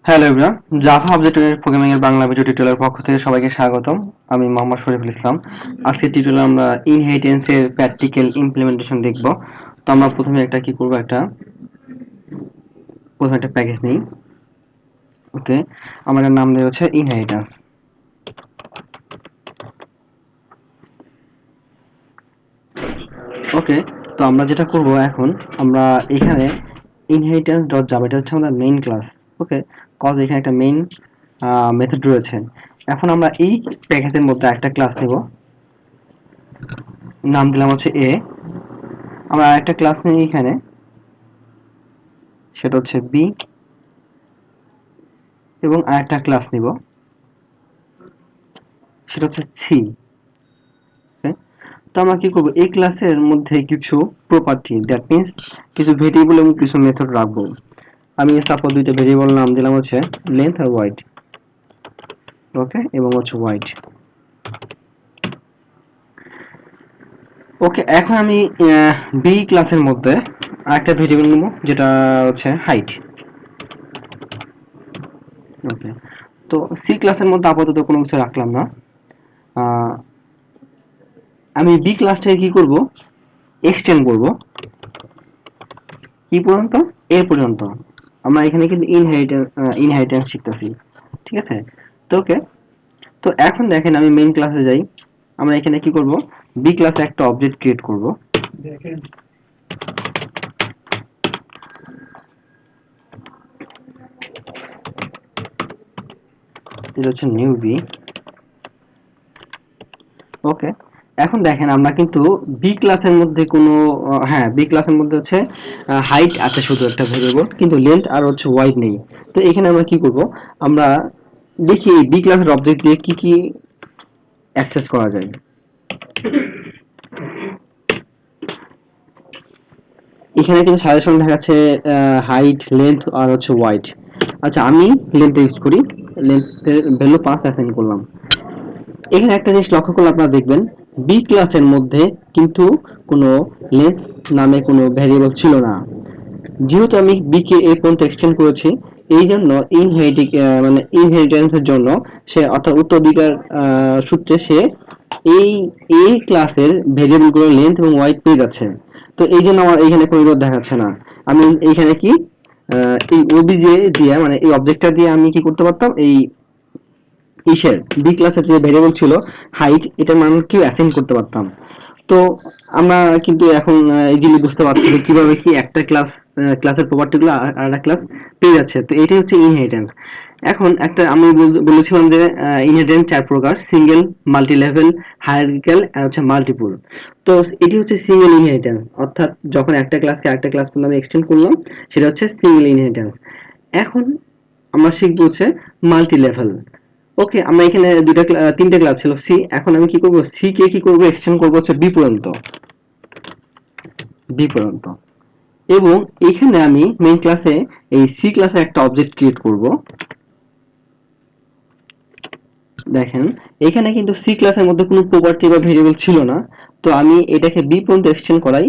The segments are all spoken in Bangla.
Hello everyone, Java object oriented programming এর বাংলা ভিডিও টিউটোরিয়ালের পক্ষ থেকে সবাইকে স্বাগতম। আমি মোহাম্মদ শরীফুল ইসলাম। আজকের টিউটোরিয়ালে আমরা ইনহেরিটেন্স এর প্র্যাকটিক্যাল ইমপ্লিমেন্টেশন দেখব। তো আমরা প্রথমে একটা প্যাকেজ নিই। ওকে, আমাদের নাম দেওয়া হচ্ছে ইনহেরিটেন্স। ওকে, তো আমরা যেটা করব এখন, আমরা এখানে ইনহেরিটেন্স ডট জাভা, এটা হচ্ছে আমাদের মেইন ক্লাস। ওকে, কজ এখানে একটা মেইন মেথড রয়েছে। এখন আমরা এই প্যাকেজের মধ্যে একটা ক্লাস নেব, নাম দিলাম হচ্ছে এ। আমরা একটা ক্লাস নিই এখানে, সেটা হচ্ছে বি, এবং আরেকটা ক্লাস নিব, সেটা হচ্ছে সি। তো আমরা কি করব, এই ক্লাসের মধ্যে কিছু প্রপার্টি, দ্যাট মিন্স কিছু ভেরিয়েবল এবং কিছু মেথড রাখবো। আমি সাপোজ দুইটা ভেরিয়েবল নাম দিলাম হচ্ছে লেন্থ আর ওয়াইড। ওকে, এবং হচ্ছে ওয়াইড। ওকে, এখন আমি বি ক্লাসের মধ্যে আরেকটা ভেরিয়েবল নেব, যেটা হচ্ছে হাইট। ওকে, তো সি ক্লাসের মধ্যে আপাতত কোনো কিছু রাখলাম না। আমি বি ক্লাসটাকে কি করব, এক্সটেন্ড করব কি পর্যন্ত, এ পর্যন্ত। আমরা এখানে কিন্তু ইনহেরিটেন্স শিখতেছি, ঠিক আছে? তো ওকে, তো এখন দেখেন আমি মেইন ক্লাসে যাই। আমরা এখানে কি করব, বি ক্লাসে একটা অবজেক্ট ক্রিয়েট করব। দেখেন, এটা হচ্ছে নিউ বি। ওকে, এখন দেখেন আমরা কিন্তু বি ক্লাসের মধ্যে কোনো হ্যাঁ, বি ক্লাসের মধ্যে হচ্ছে হাইট আছে শুধু একটা ভেরিয়েবল, কিন্তু লেন্থ আর হচ্ছে ওয়াইড নেই। তো এখানে আমরা কি করব, আমরা দেখি বি ক্লাসের অবজেক্ট দিয়ে কি কি অ্যাক্সেস করা যায়। এখানে কিন্তু সাজেশন দেখাচ্ছে হাইট, লেন্থ আর হচ্ছে ওয়াইড। আচ্ছা, আমি লেন্থ ইউজ করি, লেন্থের ভ্যালু 5 অ্যাসাইন করলাম। এখানে একটা জিনিস লক্ষ্য করলে আপনারা দেখবেন, বি ক্লাসের মধ্যে কিন্তু কোনো লেন্থ নামে কোনো ভ্যারিয়েবল ছিল না। যেহেতু আমি বি কে এ পর্যন্ত এক্সটেন্ড করেছি, এই জন্য ইনহেরিটেন্সের জন্য সে, অর্থাৎ উত্তরাধিকার সূত্রে সে এই এই ক্লাসের ভেরিয়েবলগুলোর লেন্থ এবং ওয়াইড পেয়ে যাচ্ছে। তো এই জন্য আমার এইখানে কোনো এরর দেখাচ্ছে না। আমি এইখানে কি এই ওবিজে দিয়ে, মানে এই অবজেক্টটা দিয়ে আমি কি করতে পারতাম, এই ইসের বি ক্লাসের যে ভেরিয়েবল ছিল হাইট, এটার মান কি অ্যাসাইন করতে পারতাম। তো আমরা কিন্তু এখন ইজিলি বুঝতে পারছি যে কিভাবে কি একটা ক্লাসের প্রপার্টিগুলো আর একটা ক্লাস পেয়ে যাচ্ছে। তো এটাই হচ্ছে ইনহেরিটেন্স। এখন একটা আমি বলেছিলাম যে ইনহেরিটেন্স 4 প্রকার: সিঙ্গেল, মাল্টি লেভেল, হায়ারার্কিক্যাল আর হচ্ছে মাল্টিপল। তো এটি হচ্ছে সিঙ্গেল ইনহেরিটেন্স, অর্থাৎ যখন একটা ক্লাসকে আরেকটা ক্লাস পর্যন্ত আমি এক্সটেন্ড করলাম, সেটা হচ্ছে সিঙ্গেল ইনহেরিটেন্স। এখন আমরা শিখবো হচ্ছে মাল্টি লেভেল। ওকে, আমরা এখানে তিনটে ক্লাস ছিল সি, এখন আমি কি করব, সি কে কি করব, এক্সটেন্ড করব হচ্ছে বি পর্যন্ত, বি পর্যন্ত। এবং এখানে আমি মেইন ক্লাসে এই সি ক্লাসে একটা অবজেক্ট ক্রিয়েট করব। দেখেন, এখানে কিন্তু সি ক্লাসের মধ্যে কোনো প্রপার্টি বা ভেরিয়েবল ছিল না। তো আমি এটাকে বি পর্যন্ত এক্সটেন্ড করাই।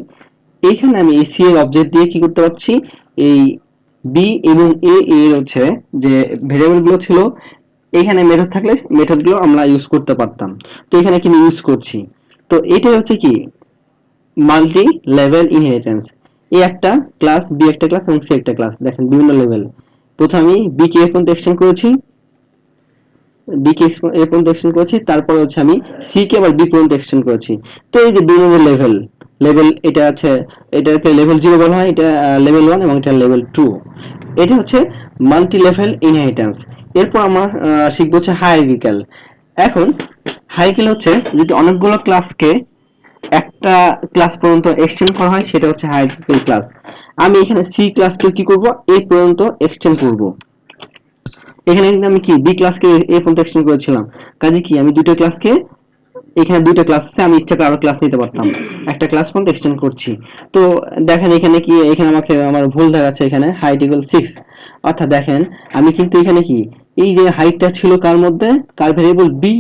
এইখানে আমি এই সি এর অবজেক্ট দিয়ে কি করতে পারছি, এই বি এবং এ এর হচ্ছে যে ভেরিয়েবল গুলো ছিল, এখানে মেথড থাকলে মেথড গুলো আমরা ইউজ করতে পারতাম। তো এখানে কিন্তু ইউজ করছি। তো এটাই হচ্ছে কি মাল্টি লেভেল ইনহেরিটেন্স। এ একটা ক্লাস, বি একটা ক্লাস এবং সি একটা ক্লাস। দেখেন বিভিন্ন লেভেল। প্রথমে আমি বি কে এর পর্যন্ত এক্সটেন্ড করেছি, বি কে এ পর্যন্ত এক্সটেন্ড করেছি, তারপর হচ্ছে আমি সি কে আবার বি পর্যন্ত এক্সটেন্ড করেছি। তো এই যে বিভিন্ন লেভেল, এটা আছে, এটাকে লেভেল 0 বলা হয়, এটা লেভেল 1 এবং এটা লেভেল 2। এটা হচ্ছে মাল্টি লেভেল ইনহেরিটেন্স। এরপর আমরা শিখবো হচ্ছে হায়ারার্কিক্যাল। এখন হায়ারার্কিক্যাল হচ্ছে যদি অনেকগুলো ক্লাসকে একটা ক্লাস পর্যন্ত এক্সটেন্ড করা হয়, সেটা হচ্ছে হায়ারার্কিক্যাল ক্লাস। আমি এখানে সি ক্লাসকে কি করব, এ পর্যন্ত এক্সটেন্ড করব। এখানে কিন্তু আমি কি বি ক্লাসকে এ পর্যন্ত এক্সটেন্ড করেছিলাম, কাজে কি আমি দুটো ক্লাসকে, এখানে দুইটা ক্লাস আছে, আমি ইচ্ছা করে আরো ক্লাস নিতে পারতাম, একটা ক্লাস পর্যন্ত এক্সটেন্ড করছি। তো দেখেন এখানে কি, এখানে আমার ভুল দেখাচ্ছে, এখানে হাইট ইকুয়াল 6। অর্থাৎ দেখেন আমি কিন্তু এখানে কি, এই যে হাইটটা ছিল কার মধ্যে, কার ভেরিয়েবল, বি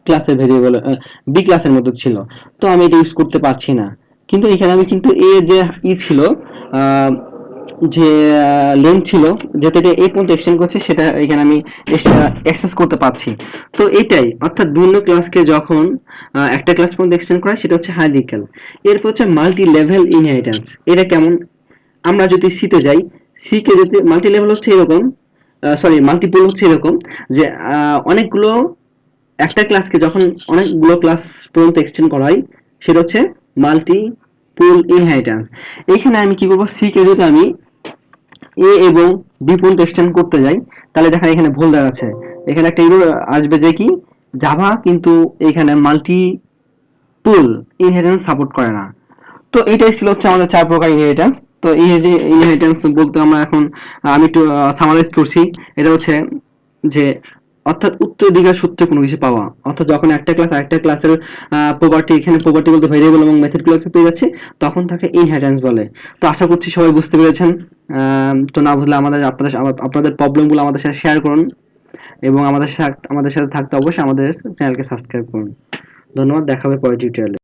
ক্লাসের ভেরিয়েবল, বি ক্লাসের মধ্যে ছিল। তো আমি এটা ইউজ করতে পারছি না। কিন্তু এখানে আমি কিন্তু এ যে ই ছিল যে লেন্থ ছিল, যেটা এটা এই পর্যন্ত এক্সটেন্ড করছে, সেটা এখানে আমি অ্যাক্সেস করতে পারছি। তো এটাই, অর্থাৎ বিভিন্ন ক্লাসকে যখন একটা ক্লাস পর্যন্ত এক্সটেন্ড করা হয়, সেটা হচ্ছে হায়ারার্কিক্যাল। এরপর হচ্ছে মাল্টি লেভেল ইনহেরিটেন্স। এটা কেমন? আমরা যদি সিতে যাই, সি কে যদি মাল্টি লেভেল হচ্ছে এরকম, সরি মাল্টিপল হচ্ছে এরকম যে অনেকগুলো, একটা ক্লাসকে যখন অনেকগুলো ক্লাস পর্যন্ত এক্সটেন্ড করা হয়, সেটা হচ্ছে মাল্টি পুল ইনহেরিটেন্স। এইখানে আমি কি করবো, সি কে যদি আমি এ এবং বি পর্যন্ত এক্সটেন্ড করতে যাই, তাহলে দেখা এখানে ভুল দেখাচ্ছে। এখানে একটা এরর আসবে যে কি, জাভা কিন্তু এখানে মাল্টি পুল ইনহেরিটেন্স সাপোর্ট করে না। তো এটাই ছিল হচ্ছে আমাদের 4 প্রকার ইনহেরিটেন্স। তো এই ইনহেরিটেন্স বলতে আমরা এখন আমি একটু সামারাইজ করছি। এটা হচ্ছে যে, অর্থাৎ উত্তরাধিকার সূত্রে কোনো কিছু পাওয়া, অর্থাৎ যখন একটা ক্লাস আরেকটা ক্লাসের প্রপার্টি, এখানে প্রপার্টি বলতে ভেরিয়েবল এবং মেথডগুলোকে পেয়ে যাচ্ছে, তখন তাকে ইনহেরিটেন্স বলে। তো আশা করছি সবাই বুঝতে পেরেছেন। তো না বুঝলে আপনাদের প্রবলেমগুলো আমাদের সাথে শেয়ার করুন, এবং আমাদের সাথে থাকতে অবশ্যই আমাদের চ্যানেলকে সাবস্ক্রাইব করুন। ধন্যবাদ, দেখা হবে পরের টিউটোরিয়ালে।